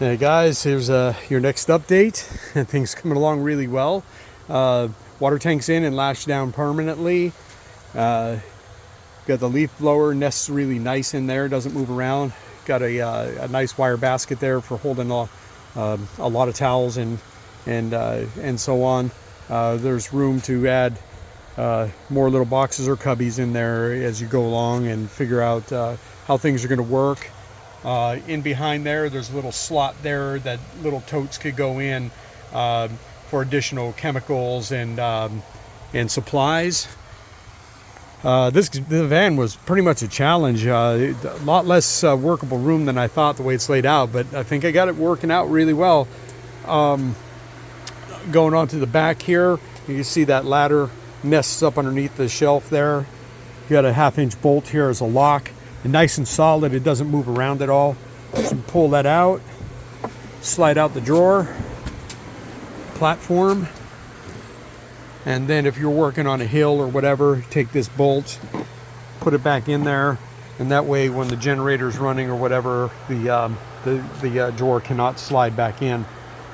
Hey guys, here's your next update. Things coming along really well. Water tank's in and lashed down permanently. Got the leaf blower, nests really nice in there, doesn't move around. Got a nice wire basket there for holding a lot of towels and so on. There's room to add more little boxes or cubbies in there as you go along and figure out how things are going to work. In behind there's a little slot there that little totes could go in for additional chemicals and supplies. The van was pretty much a challenge. A lot less workable room than I thought the way it's laid out, but I think I got it working out really well. Going on to the back here, you can see that ladder nests up underneath the shelf there. You got a 1/2-inch bolt here as a lock. And nice and solid, it doesn't move around at all. So you pull that out, slide out the drawer, platform, and then if you're working on a hill or whatever, take this bolt, put it back in there, and that way when the generator's running or whatever, the drawer cannot slide back in.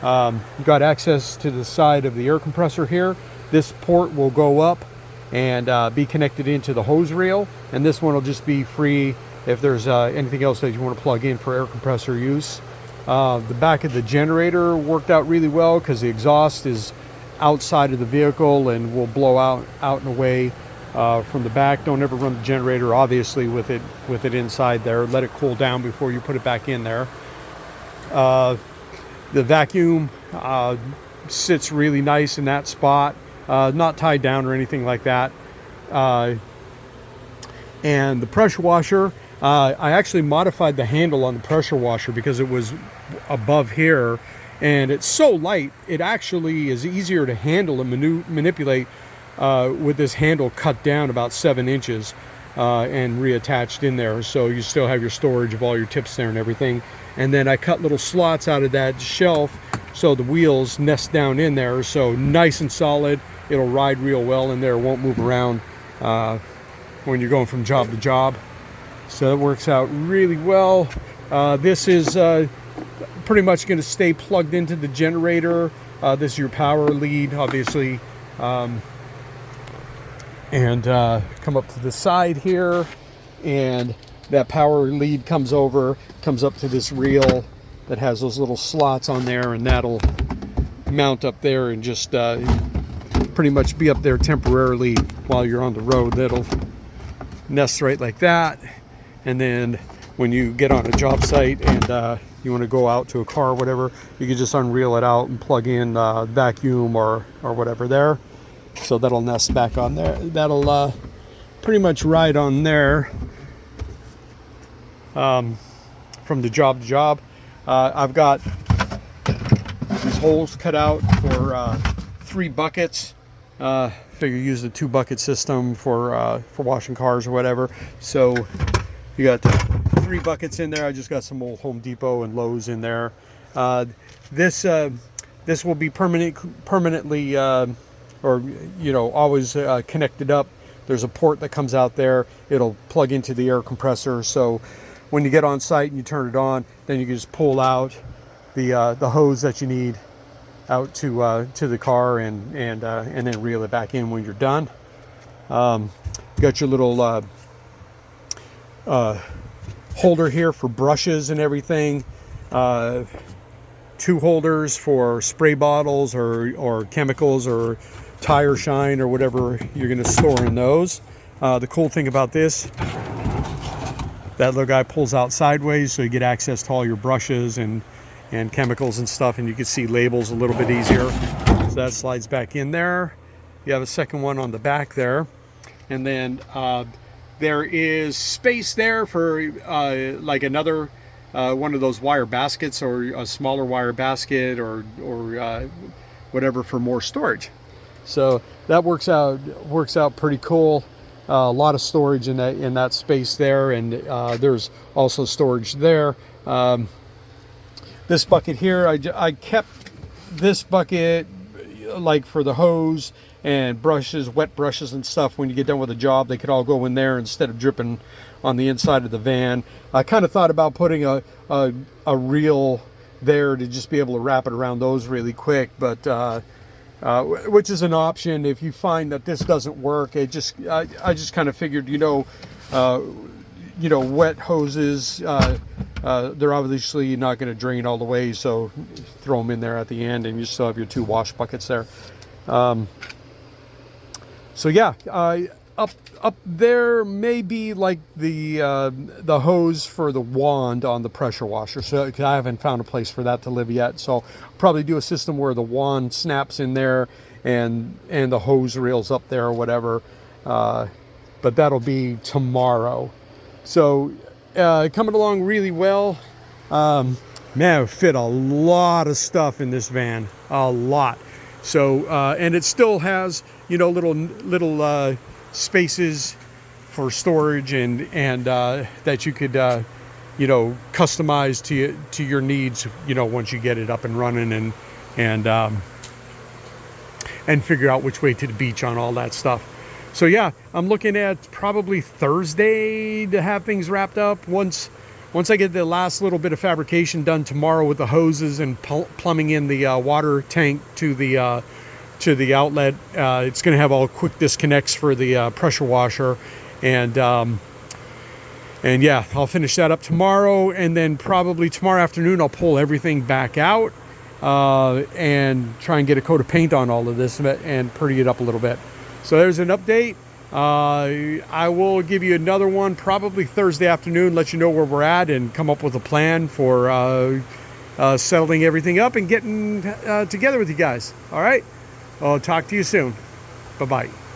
You've got access to the side of the air compressor here. This port will go up and be connected into the hose reel, and this one will just be free if there's anything else that you want to plug in for air compressor use. The back of the generator worked out really well because the exhaust is outside of the vehicle and will blow out and away from the back. Don't ever run the generator obviously with it inside there. Let it cool down before you put it back in there. The vacuum sits really nice in that spot. Not tied down or anything like that. And the pressure washer, I actually modified the handle on the pressure washer because it was above here, and it's so light it actually is easier to handle and manipulate with this handle cut down about 7 inches and reattached in there, so you still have your storage of all your tips there and everything. And then I cut little slots out of that shelf so the wheels nest down in there, so nice and solid. It'll ride real well in there, won't move around when you're going from job to job. So it works out really well. This is pretty much going to stay plugged into the generator. This is your power lead, obviously. And come up to the side here, and that power lead comes up to this reel that has those little slots on there, and that'll mount up there and just pretty much be up there temporarily while you're on the road. That'll nest right like that, and then when you get on a job site and you want to go out to a car or whatever, you can just unreel it out and plug in vacuum or whatever there. So that'll nest back on there. That'll pretty much ride on there from the job to job. I've got these holes cut out for 3 buckets. Figure use the 2-bucket system for washing cars or whatever. So you got 3 buckets in there. I just got some old Home Depot and Lowe's in there. This will be permanently or always connected up. There's a port that comes out there. It'll plug into the air compressor, so when you get on site and you turn it on, then you can just pull out the hose that you need out to the car and then reel it back in when you're done. You got your little holder here for brushes and everything. 2 holders for spray bottles or chemicals or tire shine or whatever you're going to store in those. The cool thing about this, that little guy pulls out sideways, so you get access to all your brushes and chemicals and stuff, and you can see labels a little bit easier. So that slides back in there. You have a second one on the back there, and then there is space there for like another one of those wire baskets, or a smaller wire basket, or whatever, for more storage. So that works out pretty cool. A lot of storage in that space there, and there's also storage there. This bucket here, I kept this bucket like for the hose and brushes, wet brushes and stuff. When you get done with a job, they could all go in there instead of dripping on the inside of the van. I kind of thought about putting a real there to just be able to wrap it around those really quick. But which is an option if you find that this doesn't work. I just kind of figured, wet hoses, they're obviously not going to drain all the way, so throw them in there at the end and you still have your 2 wash buckets there. So yeah, up there may be like the hose for the wand on the pressure washer. So I haven't found a place for that to live yet. So I'll probably do a system where the wand snaps in there and the hose reels up there or whatever. But that'll be tomorrow. So coming along really well. Man, it fit a lot of stuff in this van, a lot. So and it still has little spaces for storage and that you could customize to your needs once you get it up and running and figure out which way to the beach on all that stuff. So yeah, I'm looking at probably Thursday to have things wrapped up. Once I get the last little bit of fabrication done tomorrow with the hoses and plumbing in the water tank to the outlet, it's going to have all quick disconnects for the pressure washer, and yeah, I'll finish that up tomorrow, and then probably tomorrow afternoon I'll pull everything back out and try and get a coat of paint on all of this and pretty it up a little bit. So there's an update. I will give you another one probably Thursday afternoon, let you know where we're at and come up with a plan for settling everything up and getting together with you guys. All right, I'll talk to you soon. Bye-bye.